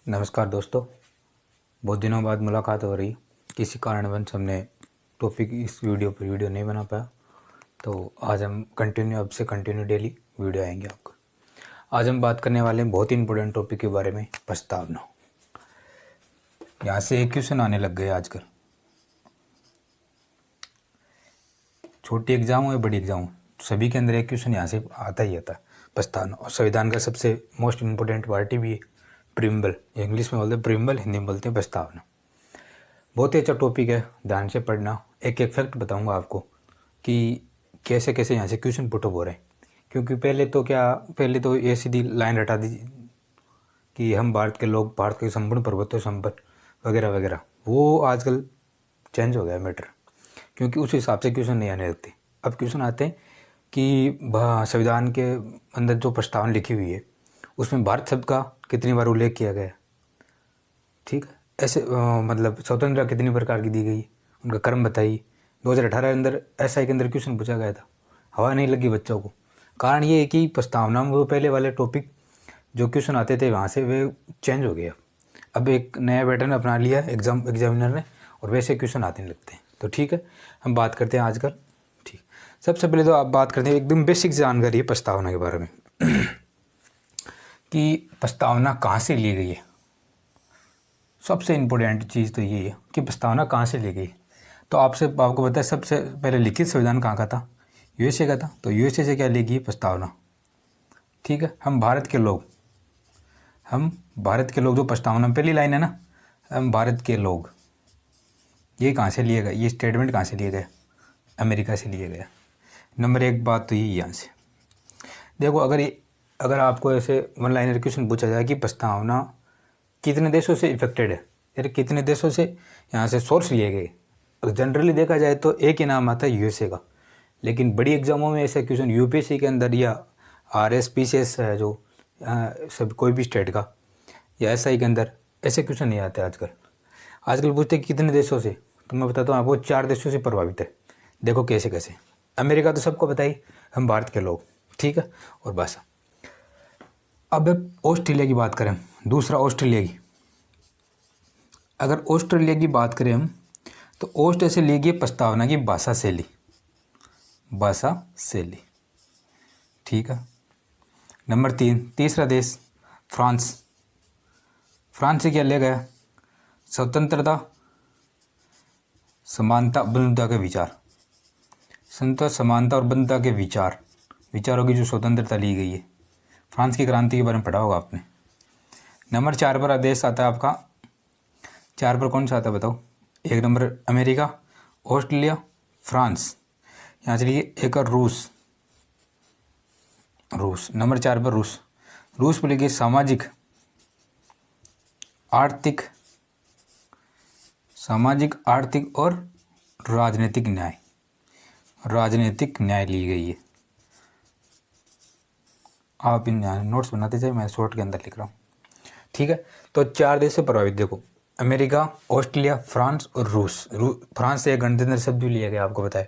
नमस्कार दोस्तों, बहुत दिनों बाद मुलाकात हो रही। किसी कारणवश हमने टॉपिक इस वीडियो नहीं बना पाया, तो आज हम अब से कंटिन्यू डेली वीडियो आएंगे आपको। आज हम बात करने वाले हैं बहुत ही इंपॉर्टेंट टॉपिक के बारे में, प्रस्तावना। यहाँ से एक क्वेश्चन आने लग गए आजकल, छोटी एग्जाम हो या बड़ी एग्जाम हो, सभी के अंदर एक क्वेश्चन यहाँ से आता ही आता है, प्रस्तावना। और संविधान का सबसे मोस्ट इम्पोर्टेंट पार्ट भी है प्रीम्बल। इंग्लिश में बोलते हैं प्रीम्बल, हिंदी में बोलते हैं प्रस्तावना। बहुत ही अच्छा टॉपिक है, ध्यान से पढ़ना। एक एक फैक्ट बताऊंगा आपको कि कैसे कैसे यहाँ से क्वेश्चन पुट हो रहे हैं। क्योंकि पहले तो ये सीधी लाइन हटा दी कि हम भारत के लोग, भारत के संपूर्ण पर्वतों संपन्न वगैरह वगैरह, वो आजकल चेंज हो गया मैटर, क्योंकि उस हिसाब से क्वेश्चन नहीं आने लगते। अब क्वेश्चन आते हैं कि संविधान के अंदर जो प्रस्तावना लिखी हुई है उसमें भारत शब्द का कितनी बार उल्लेख किया गया है। ठीक है, ऐसे मतलब स्वतंत्रता कितनी प्रकार की दी गई, उनका क्रम बताइए। 2018 के अंदर SI के अंदर क्वेश्चन पूछा गया था, हवा नहीं लगी बच्चों को। कारण ये है कि प्रस्तावना में वो पहले वाले टॉपिक जो क्वेश्चन आते थे वहाँ से वे चेंज हो गया। अब एक नया पैटर्न अपना लिया एग्जामिनर ने, और वैसे क्वेश्चन आने लगते हैं। तो ठीक है, हम बात करते हैं आजकल। ठीक, सबसे पहले तो आप बात करते हैं एकदम बेसिक जानकारी है प्रस्तावना के बारे में कि प्रस्तावना कहाँ से ली गई है। सबसे इम्पोर्टेंट चीज़ तो ये है कि प्रस्तावना कहाँ से ली गई। तो आपको पता है सबसे पहले लिखित संविधान कहाँ का था, USA का था। तो USA से क्या ली गई प्रस्तावना। ठीक है, हम भारत के लोग जो प्रस्तावना पहली लाइन है ना, हम भारत के लोग, ये कहाँ से लिए गए, ये स्टेटमेंट कहाँ से लिए गए, अमेरिका से लिए गया। नंबर एक बात तो यही यहाँ से देखो। अगर आपको ऐसे वन लाइनर क्वेश्चन पूछा जाए कि प्रस्तावना कितने देशों से इफेक्टेड है, यानी कितने देशों से यहाँ से सोर्स लिए गए, अगर जनरली देखा जाए तो एक ही नाम आता है USA का। लेकिन बड़ी एग्जामों में ऐसे क्वेश्चन UPSC के अंदर या RS PCS है जो सब कोई भी स्टेट का, या SI के अंदर ऐसे क्वेश्चन नहीं आते आजकल पूछते हैं कितने देशों से। तो मैं बताता हूँ आपको, 4 देशों से प्रभावित है। देखो कैसे कैसे। अमेरिका तो सबको पता ही, हम भारत के लोग। ठीक है, और बस अब ऑस्ट्रेलिया की बात करें, दूसरा ऑस्ट्रेलिया की। अगर ऑस्ट्रेलिया की बात करें हम, तो ऑस्ट्रेलिया से ली गई प्रस्तावना की भाषा शैली। ठीक है, नंबर 3, तीसरा देश फ्रांस से क्या लिया गया, स्वतंत्रता, समानता, बंधुता के विचार। समानता और बंधुता के विचारों की जो स्वतंत्रता ली गई है। फ्रांस की क्रांति के बारे में पढ़ा होगा आपने। नंबर 4 पर देश आता है आपका, 4 पर कौन सा आता है बताओ। 1 नंबर अमेरिका, ऑस्ट्रेलिया, फ्रांस, यहाँ चलिए एक और रूस। नंबर 4 पर रूस पर लिखिए सामाजिक आर्थिक और राजनीतिक न्याय ली गई है। आप इन नोट्स बनाते जाए, मैं शॉर्ट के अंदर लिख रहा हूँ। ठीक है, तो 4 देश से प्रभावित देखो, अमेरिका, ऑस्ट्रेलिया, फ्रांस और रूस। फ्रांस से एक गणतंत्र शब्द भी लिया गया, आपको बताया।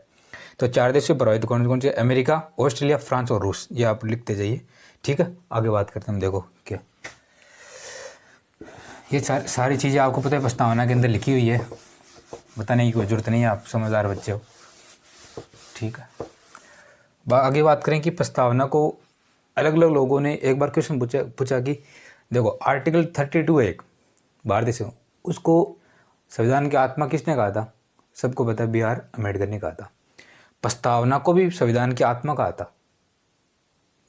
तो 4 देश से प्रभावित कौन कौन से, अमेरिका, ऑस्ट्रेलिया, फ्रांस और रूस, ये आप लिखते जाइए। ठीक है, आगे बात करते हैं। देखो क्या ये सारी चीज़ें आपको पता है प्रस्तावना के अंदर लिखी हुई है, बताने की कोई ज़रूरत नहीं है, आप समझदार बच्चे हो। ठीक है, आगे बात करें कि प्रस्तावना को अलग अलग लोगों ने एक बार क्वेश्चन पूछा कि देखो आर्टिकल 32 एक भारत से, उसको संविधान की आत्मा किसने कहा था। सबको पता है BR अम्बेडकर ने कहा था। प्रस्तावना को भी संविधान की आत्मा कहा था,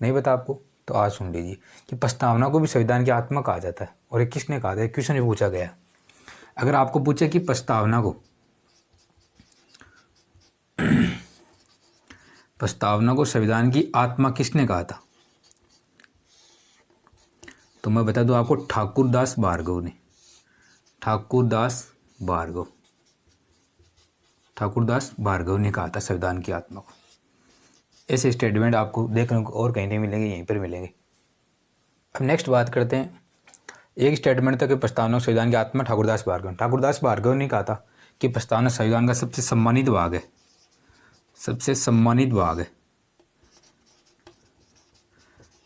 नहीं पता आपको, तो आज सुन लीजिए कि प्रस्तावना को भी संविधान की आत्मा कहा जाता है। और ये किसने कहा था, क्वेश्चन भी पूछा गया। अगर आपको पूछे कि प्रस्तावना को संविधान की आत्मा किसने कहा था, तो मैं बता दूं आपको, ठाकुर दास भार्गव ने कहा था संविधान की आत्मा को। ऐसे स्टेटमेंट आपको देखने को और कहीं नहीं मिलेंगे, यहीं पर मिलेंगे। अब नेक्स्ट बात करते हैं, एक स्टेटमेंट था कि प्रस्तावना संविधान की आत्मा ठाकुर दास भार्गव ने कहा था कि प्रस्तावना संविधान का सबसे सम्मानित भाग है।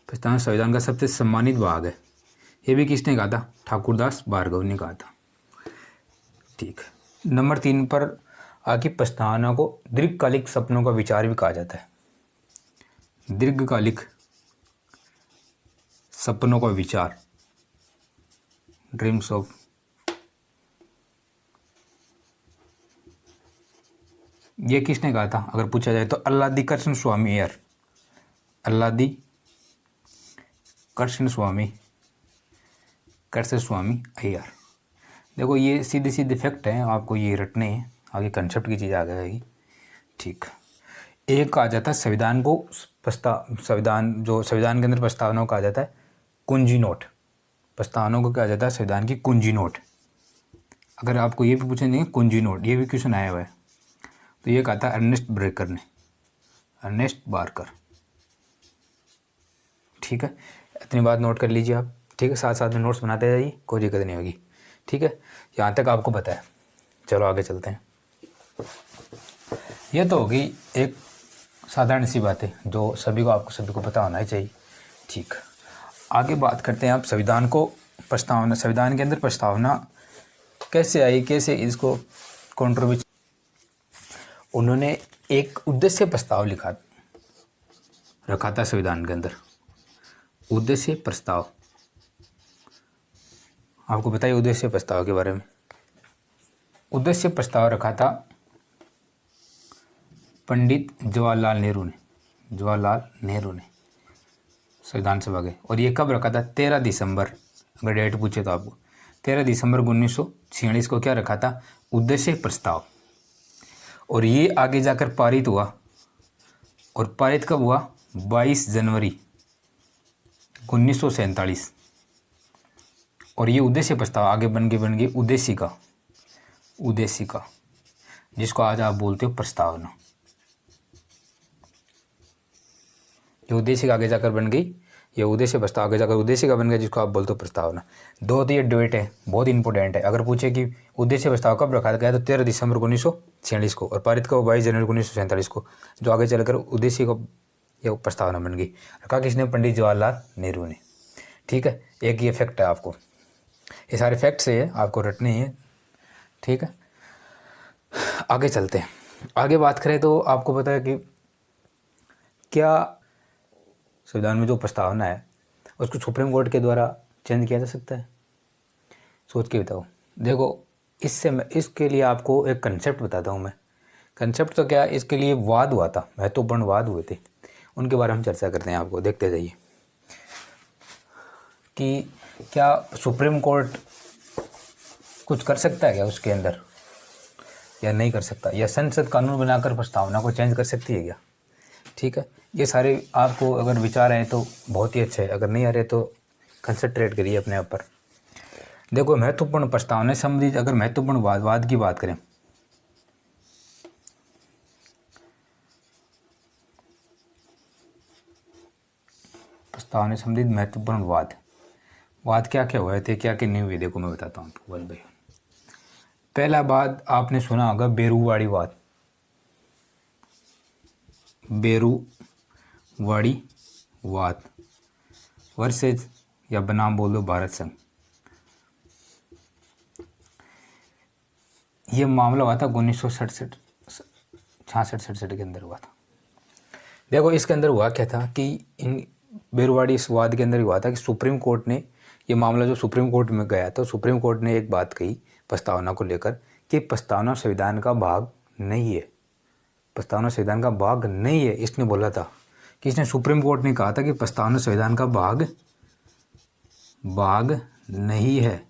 प्रस्तावना संविधान का सबसे सम्मानित भाग है। ये भी किसने कहा था, ठाकुरदास भार्गव ने कहा था। ठीक। नंबर 3 पर आके प्रस्तावना को दीर्घकालिक सपनों का विचार भी कहा जाता है। दीर्घकालिक सपनों का विचार, ड्रीम्स ऑफ, ये किसने कहा था अगर पूछा जाए तो? अल्लादी कृष्ण स्वामी अय्यर। अल्लादी कृष्ण स्वामी अय्यर। देखो ये सीधे सीधे फैक्ट है, आपको ये रटने हैं, आगे कंसेप्ट की चीज़ आ जाएगी। ठीक। एक कहा जाता है संविधान को संविधान के अंदर प्रस्तावना कहा जाता है कुंजी नोट। प्रस्तावना को कहा जाता है संविधान की कुंजी नोट। अगर आपको ये भी पूछेंगे कुंजी नोट, ये भी क्वेश्चन आया हुआ है, तो ये कहा था अर्नेस्ट बारकर। ठीक है, इतनी बात नोट कर लीजिए आप। ठीक है, साथ साथ में नोट्स बनाते जाइए, कोई दिक्कत नहीं होगी। ठीक है, यहाँ तक आपको पता है। चलो आगे चलते हैं। ये तो होगी एक साधारण सी बात है जो सभी को पता होना ही चाहिए। ठीक, आगे बात करते हैं आप संविधान के अंदर प्रस्तावना कैसे आई, कैसे इसको कंट्रोवर्सी। उन्होंने एक उद्देश्य प्रस्ताव रखा था संविधान के अंदर। उद्देश्य प्रस्ताव, आपको बताइए उद्देश्य प्रस्ताव के बारे में। उद्देश्य प्रस्ताव रखा था पंडित जवाहरलाल नेहरू ने संविधान सभा के। और ये कब रखा था? 13 दिसंबर, अगर डेट पूछे तो आपको 13 दिसंबर 1946 को क्या रखा था? उद्देश्य प्रस्ताव। और ये आगे जाकर पारित हुआ। और पारित कब हुआ? 22 जनवरी 1947। और ये उद्देश्य प्रस्ताव आगे बन गई उद्देशिका, जिसको आज आप बोलते हो प्रस्तावना। ये उद्देशिका आगे जाकर बन गई, ये उद्देश्य प्रस्ताव आगे जाकर उद्देशिका बन गया, जिसको आप बोलते हो प्रस्तावना। दो तो ये डेट है, बहुत इंपॉर्टेंट है। अगर पूछे कि उद्देश्य प्रस्ताव कब रखा गया तो 13 दिसंबर 1946 को, और पारित कब? 22 जनवरी 1947 को, जो आगे चलकर उद्देशिका ये प्रस्तावना बन गई। रखा किसने? पंडित जवाहरलाल नेहरू ने। ठीक है, एक ये फैक्ट है, आपको ये सारे फैक्ट्स है आपको रटने हैं। ठीक है, आगे चलते हैं। आगे बात करें तो आपको पता है कि क्या संविधान में जो प्रस्तावना है उसको सुप्रीम कोर्ट के द्वारा चेंज किया जा सकता है? सोच के बताओ। देखो, इसके लिए आपको एक कंसेप्ट बताता हूँ मैं। कंसेप्ट तो क्या, इसके लिए वाद हुआ था, महत्वपूर्ण वाद हुए थे, उनके बारे में चर्चा करते हैं। आपको देखते जाइए कि क्या सुप्रीम कोर्ट कुछ कर सकता है क्या उसके अंदर, या नहीं कर सकता, या संसद कानून बनाकर प्रस्तावना को चेंज कर सकती है क्या? ठीक है, ये सारे आपको अगर विचार हैं तो बहुत ही अच्छे है, अगर नहीं आ रहे तो कंसंट्रेट करिए अपने आप पर। देखो, महत्वपूर्ण प्रस्तावना संबंधित अगर महत्वपूर्ण वाद की बात करें, प्रस्तावना संबंधित महत्वपूर्ण वाद क्या क्या हुए थे, क्या क्या नहीं हुए, देखो मैं बताता हूँ आपको भाई। पहला वाद आपने सुना होगा बेरुवाड़ी वाद वर्सेज, या बनाम बोल दो भारत संघ। ये मामला हुआ था 1967 के अंदर हुआ था। देखो, इसके अंदर हुआ क्या था कि इन बेरुवाड़ी वाद के अंदर हुआ था कि सुप्रीम कोर्ट ने ये मामला जो सुप्रीम कोर्ट में गया तो सुप्रीम कोर्ट ने एक बात कही प्रस्तावना को लेकर कि प्रस्तावना संविधान का भाग नहीं है। प्रस्तावना संविधान का भाग नहीं है, इसने बोला था कि इसने सुप्रीम कोर्ट ने कहा था कि प्रस्तावना संविधान का भाग नहीं है,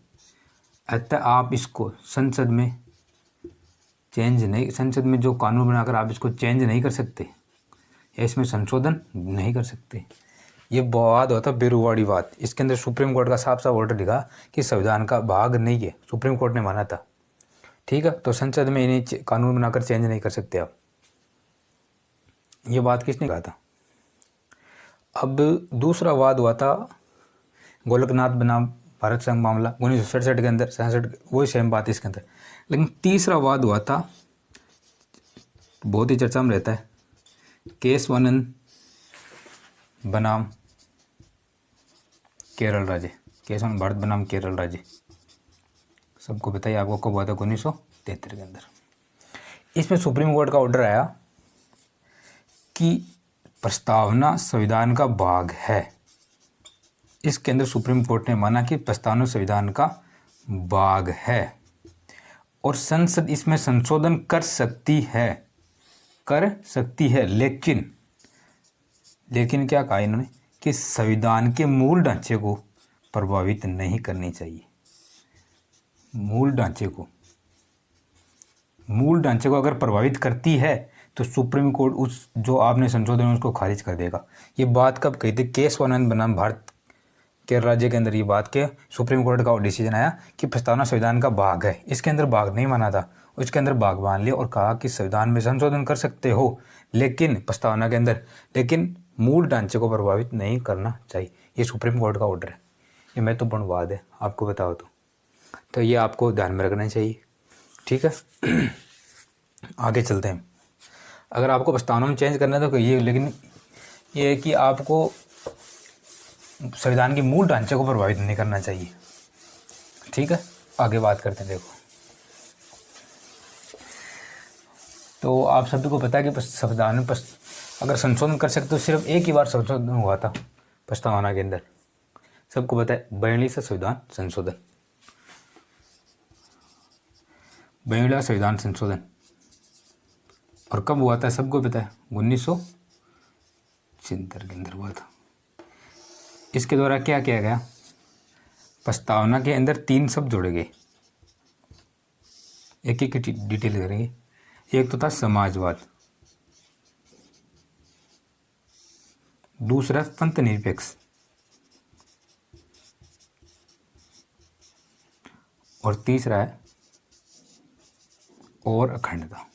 अतः आप इसको संसद में जो कानून बनाकर आप इसको चेंज नहीं कर सकते या इसमें संशोधन नहीं कर सकते। ये वाद होता बेरुवाड़ी वाद। इसके अंदर सुप्रीम कोर्ट का साफ साफ ऑर्डर लिखा कि संविधान का भाग नहीं है, सुप्रीम कोर्ट ने माना था। ठीक है, तो संसद में इन्हें कानून बनाकर चेंज नहीं कर सकते आप। ये बात किसने कहा था? अब दूसरा वाद हुआ था गोलकनाथ बनाम भारत संघ मामला 1967 के अंदर, 67 वही सेम बात इसके अंदर। लेकिन तीसरा वाद हुआ था, बहुत ही चर्चा में रहता है, केशवानंद बनाम केरल राज्य। केस ऑन भारत बनाम केरल राज्य, सबको बताइए आपको कब हुआ था, 1973 के अंदर। इसमें सुप्रीम कोर्ट का ऑर्डर आया कि प्रस्तावना संविधान का भाग है। इसके अंदर सुप्रीम कोर्ट ने माना कि प्रस्तावना संविधान का भाग है और संसद इसमें संशोधन कर सकती है, लेकिन क्या कहा इन्होंने कि संविधान के मूल ढांचे को प्रभावित नहीं करनी चाहिए। मूल ढांचे को अगर प्रभावित करती है तो सुप्रीम कोर्ट उस जो आपने संशोधन है उसको खारिज कर देगा। ये बात कब कही थी? केस आनंद बनाम भारत केरल राज्य के अंदर ये बात के सुप्रीम कोर्ट का डिसीजन आया कि प्रस्तावना संविधान का भाग है। इसके अंदर भाग नहीं माना था, उसके अंदर भाग मान लिया और कहा कि संविधान में संशोधन कर सकते हो लेकिन प्रस्तावना के अंदर, लेकिन मूल ढांचे को प्रभावित नहीं करना चाहिए। ये सुप्रीम कोर्ट का ऑर्डर है, ये महत्वपूर्ण बात है आपको बताओ तो ये आपको ध्यान में रखना चाहिए। ठीक है, आगे चलते हैं। अगर आपको प्रस्तावना में चेंज करना है तो ये, लेकिन ये है कि आपको संविधान के मूल ढांचे को प्रभावित नहीं करना चाहिए। ठीक है, आगे बात करते हैं। देखो, तो आप सभी को पता है कि संविधान में अगर संशोधन कर सकते तो सिर्फ एक ही बार संशोधन हुआ था प्रस्तावना के अंदर, सबको पता है, 42वां संविधान संशोधन। 42वां संविधान संशोधन और कब हुआ था सबको पता है, 1976 के अंदर हुआ था। इसके द्वारा क्या किया गया, प्रस्तावना के अंदर 3 शब्द जोड़े गए, एक एक डिटेल करेंगे। एक तो था समाजवाद, दूसरा पंथ निरपेक्ष और तीसरा है और अखंडता।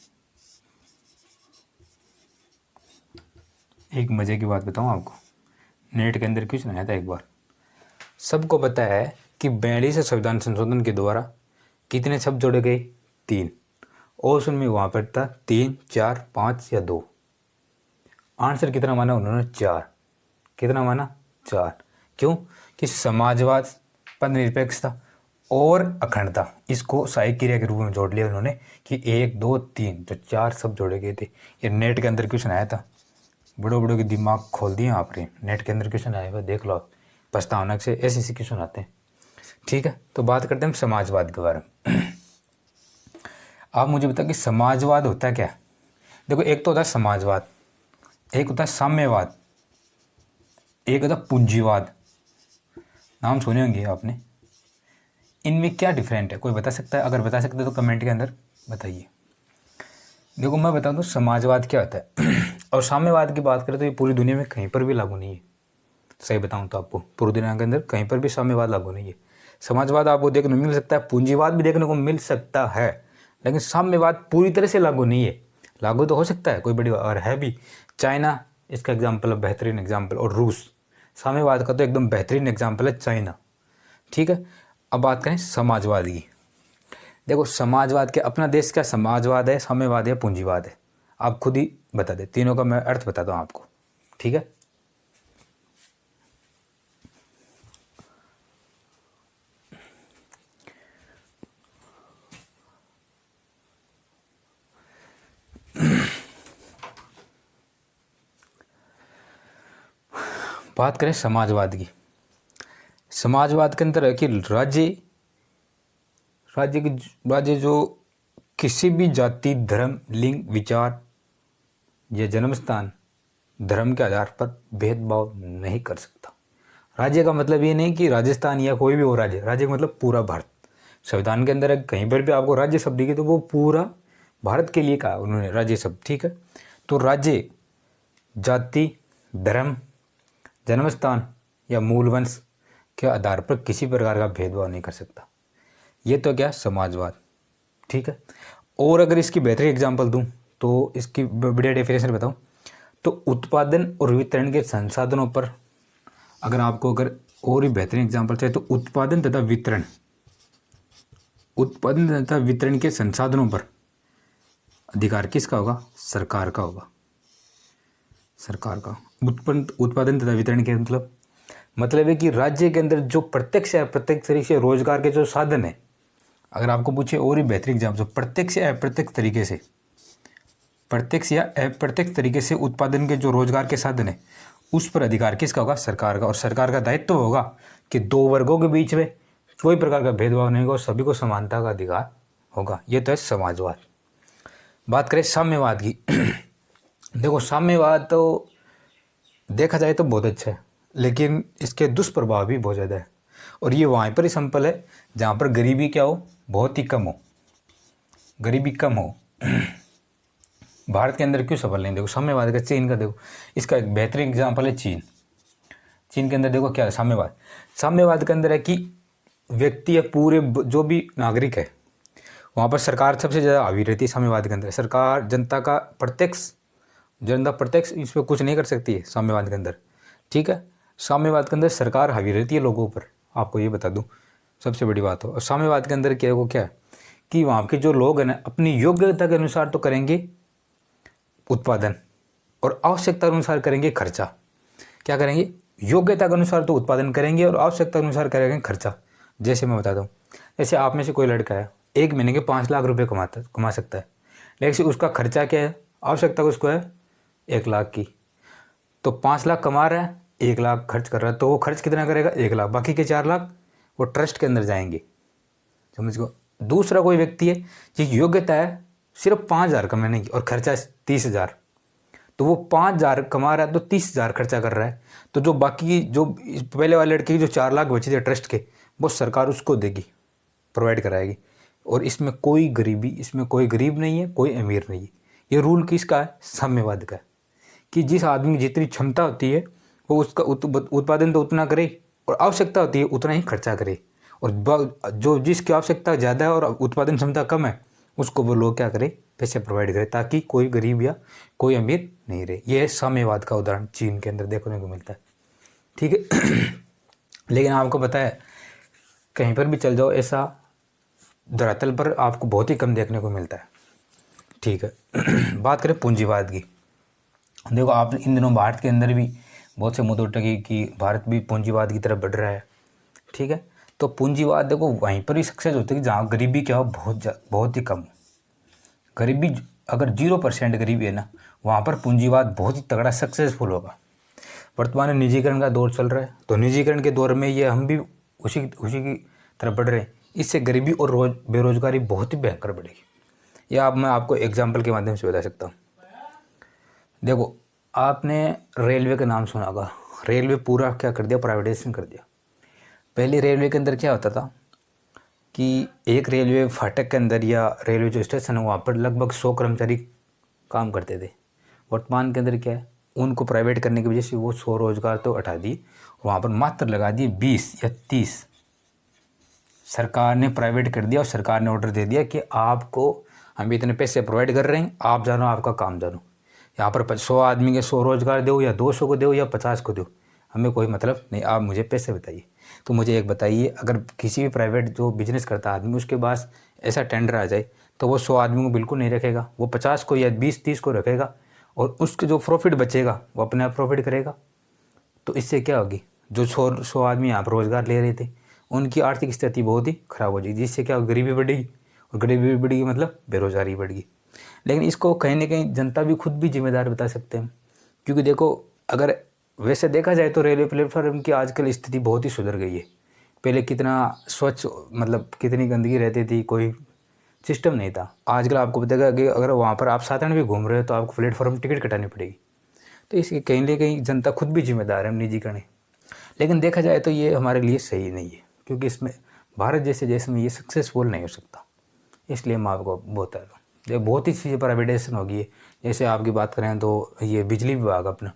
एक मजे की बात बताऊं आपको, नेट के अंदर क्वेश्चन आया था एक बार। सबको पता है कि 42वें संविधान संशोधन के द्वारा कितने शब्द जोड़े गए, 3। ऑप्शन में वहाँ पर था 3, 4, 5 या 2। आंसर कितना माना उन्होंने, 4। कितना माना, 4। क्यों कि समाजवाद, पंथ निरपेक्षता और अखंडता, इसको सहायक क्रिया के रूप में जोड़ लिया उन्होंने कि 1, 2, 3, तो 4 शब्द जोड़े गए थे। ये नेट के अंदर क्वेश्चन आया था, बड़ों बड़ों के दिमाग खोल दिए आपने। नेट के अंदर क्वेश्चन आए हुए देख लो, प्रस्तावना से ऐसे क्वेश्चन आते हैं। ठीक है, तो बात करते हैं समाजवाद के बारे में। आप मुझे बताओ कि समाजवाद होता है क्या? देखो, एक तो होता है समाजवाद, एक होता है साम्यवाद, एक होता है पूंजीवाद। नाम सुने होंगे आपने। इनमें क्या डिफरेंट है, कोई बता सकता है? अगर बता सकते हैं तो कमेंट के अंदर बताइए। देखो, मैं बता दूं समाजवाद क्या होता है और साम्यवाद की बात करें तो ये पूरी दुनिया में कहीं पर भी लागू नहीं है। सही बताऊं तो आपको पूरी दुनिया के अंदर कहीं पर भी साम्यवाद लागू नहीं है। समाजवाद आपको देखने को मिल सकता है, पूंजीवाद भी देखने को मिल सकता है, लेकिन साम्यवाद पूरी तरह से लागू नहीं है। लागू तो हो सकता है, कोई बड़ी और है भी। चाइना इसका एग्जाम्पल है, बेहतरीन एग्जाम्पल, और रूस। साम्यवाद का तो एकदम बेहतरीन एग्जाम्पल है चाइना। ठीक है, अब बात करें समाजवाद की। देखो, समाजवाद के अपना देश का समाजवाद है, साम्यवाद है, पूंजीवाद है, आप खुद ही बता दे। तीनों का मैं अर्थ बताता हूँ आपको। ठीक है, बात करें समाजवाद की। समाजवाद के अंदर है कि राज्य जो किसी भी जाति, धर्म, लिंग, विचार या जन्म स्थान, धर्म के आधार पर भेदभाव नहीं कर सकता। राज्य का मतलब ये नहीं कि राजस्थान या कोई भी और राज्य का मतलब पूरा भारत। संविधान के अंदर कहीं पर भी आपको राज्य शब्द दिखे तो वो पूरा भारत के लिए कहा उन्होंने राज्य शब्द। ठीक है, तो राज्य जाति, धर्म, जन्म स्थान या मूल वंश के आधार पर किसी प्रकार का भेदभाव नहीं कर सकता। ये तो क्या, समाजवाद। ठीक है, और अगर इसकी बेहतरीन एग्जांपल दूं तो इसकी बढ़िया डेफिनेशन बताऊं तो उत्पादन और वितरण के संसाधनों पर, अगर और भी बेहतरीन एग्जांपल चाहिए तो उत्पादन तथा वितरण के संसाधनों पर अधिकार किसका होगा, सरकार का होगा। सरकार का। उत्पादन तथा वितरण के मतलब है कि राज्य के अंदर जो प्रत्यक्ष या अप्रत्यक्ष तरीके से रोजगार के जो साधन है, अगर आपको पूछे और ही बेहतरीन एग्जाम, जो प्रत्यक्ष या अप्रत्यक्ष तरीके से, प्रत्यक्ष या अप्रत्यक्ष तरीके से उत्पादन के जो रोजगार के साधन है, उस पर अधिकार किसका होगा? सरकार का। और सरकार का दायित्व होगा कि दो वर्गों के बीच में कोई प्रकार का भेदभाव नहीं होगा और सभी को समानता का अधिकार होगा। ये तो है समाजवाद। बात करें साम्यवाद की। देखो, साम्यवाद तो देखा जाए तो बहुत अच्छा है, लेकिन इसके दुष्प्रभाव भी बहुत ज़्यादा है। और ये वहाँ पर ही संपल है जहाँ पर गरीबी क्या हो? बहुत ही कम हो, गरीबी कम हो। भारत के अंदर क्यों सफल नहीं? देखो, साम्यवाद का चीन का देखो, इसका एक बेहतरीन एग्जाम्पल है चीन। चीन के अंदर देखो क्या है साम्यवाद। साम्यवाद के अंदर है कि व्यक्ति या पूरे जो भी नागरिक है वहाँ पर सरकार सबसे ज़्यादा हावी रहती है। साम्यवाद के अंदर सरकार जनता प्रत्यक्ष इस पर कुछ नहीं कर सकती है साम्यवाद के अंदर, ठीक है। साम्यवाद के अंदर सरकार हावी रहती है लोगों पर, आपको ये बता दूं सबसे बड़ी बात हो। और साम्यवाद के अंदर क्या है कि वहाँ के जो लोग हैं ना, अपनी योग्यता के अनुसार तो करेंगे उत्पादन और आवश्यकता के अनुसार करेंगे खर्चा। क्या करेंगे? योग्यता के अनुसार तो उत्पादन करेंगे और आवश्यकता के अनुसार करेंगे खर्चा। जैसे मैं बताता हूँ, जैसे आप में से कोई लड़का है, एक महीने के 5 लाख रुपए कमा सकता है, लेकिन उसका खर्चा क्या है? आवश्यकता उसको है 1 लाख की। तो 5 लाख कमा रहा है, 1 लाख खर्च कर रहा है, तो वो खर्च कितना करेगा? 1 लाख। बाकी के 4 लाख वो ट्रस्ट के अंदर जाएंगे, समझ गो। दूसरा कोई व्यक्ति है जिसकी योग्यता है सिर्फ 5,000 कमाने की और खर्चा 30,000, तो वो 5,000 कमा रहा है तो 30,000 खर्चा कर रहा है। तो जो बाकी जो पहले वाले लड़के की जो 4 लाख बचे थे ट्रस्ट के, वो सरकार उसको देगी, प्रोवाइड कराएगी। और इसमें कोई गरीब नहीं है, कोई अमीर नहीं है। ये रूल किसका है? साम्यवाद का है कि जिस आदमी की जितनी क्षमता होती है वो उसका उत्पादन तो उतना करे और आवश्यकता होती है उतना ही खर्चा करे। और जो जिसकी आवश्यकता ज़्यादा है और उत्पादन क्षमता कम है, उसको वो लोग क्या करें? पैसे प्रोवाइड करें, ताकि कोई गरीब या कोई अमीर नहीं रहे। ये है साम्यवाद का उदाहरण चीन के अंदर देखने को मिलता है, ठीक है। लेकिन आपको पता है, कहीं पर भी चल जाओ, ऐसा धरातल पर आपको बहुत ही कम देखने को मिलता है, ठीक है। बात करें पूंजीवाद की। देखो, आप इन दिनों भारत के अंदर भी बहुत से मुद्दे उठे कि भारत भी पूंजीवाद की तरफ बढ़ रहा है, ठीक है। तो पूंजीवाद देखो वहीं पर ही सक्सेस होती है कि जहाँ गरीबी क्या हो? बहुत ही कम हो। गरीबी अगर 0% गरीबी है ना, वहाँ पर पूंजीवाद बहुत ही तगड़ा सक्सेसफुल होगा। वर्तमान में निजीकरण का दौर चल रहा है, तो निजीकरण के दौर में ये हम भी उसी की तरफ बढ़ रहे हैं। इससे गरीबी और बेरोजगारी बहुत ही भयंकर बढ़ेगी। यह मैं आपको एग्जाम्पल के माध्यम से बता सकता हूँ। देखो, आपने रेलवे का नाम सुना होगा। रेलवे पूरा क्या कर दिया? प्राइवेटाइजेशन कर दिया। पहले रेलवे के अंदर क्या होता था कि एक रेलवे फाटक के अंदर या रेलवे जो स्टेशन है वहाँ पर लगभग 100 कर्मचारी काम करते थे। वर्तमान के अंदर क्या है? उनको प्राइवेट करने की वजह से वो 100 रोजगार तो हटा दिए, वहाँ पर मात्र लगा दिए 20 या 30। सरकार ने प्राइवेट कर दिया और सरकार ने ऑर्डर दे दिया कि आपको हम इतने पैसे प्रोवाइड कर रहे हैं, आप जानो, आपका काम जानो। यहाँ पर 100 आदमी के 100 रोजगार दो या 200 को दो या 50 को दो, हमें कोई मतलब नहीं, आप मुझे पैसे बताइए। तो मुझे एक बताइए, अगर किसी भी प्राइवेट जो बिजनेस करता आदमी उसके पास ऐसा टेंडर आ जाए तो वो 100 आदमी को बिल्कुल नहीं रखेगा, वो 50 को या 20-30 को रखेगा और उसके जो प्रॉफिट बचेगा वो अपने आप प्रॉफिट करेगा। तो इससे क्या होगी? जो 100 आदमी यहाँ पर रोजगार ले रहे थे उनकी आर्थिक स्थिति बहुत ही खराब हो जाएगी, जिससे क्या गरीबी बढ़ेगी, और गरीबी बढ़ेगी मतलब बेरोजगारी बढ़ेगी। लेकिन इसको कहीं ना कहीं जनता भी खुद भी जिम्मेदार बता सकते हैं, क्योंकि देखो, अगर वैसे देखा जाए तो रेलवे प्लेटफॉर्म की आजकल स्थिति बहुत ही सुधर गई है। पहले कितना स्वच्छ, मतलब कितनी गंदगी रहती थी, कोई सिस्टम नहीं था। आजकल आपको बताएगा कि अगर वहाँ पर आप साधारण भी घूम रहे हो तो आपको प्लेटफॉर्म टिकट कटानी पड़ेगी। तो इसके कहीं ना कहीं जनता खुद भी जिम्मेदार है निजीकरण। लेकिन देखा जाए तो ये हमारे लिए सही नहीं है, क्योंकि इसमें भारत जैसे देश में ये सक्सेसफुल नहीं हो सकता। इसलिए मैं आपको बता रहा हूँ, बहुत ही चीज़ें प्राइवेटाइजेशन होगी है। जैसे आपकी बात करें तो ये बिजली विभाग अपना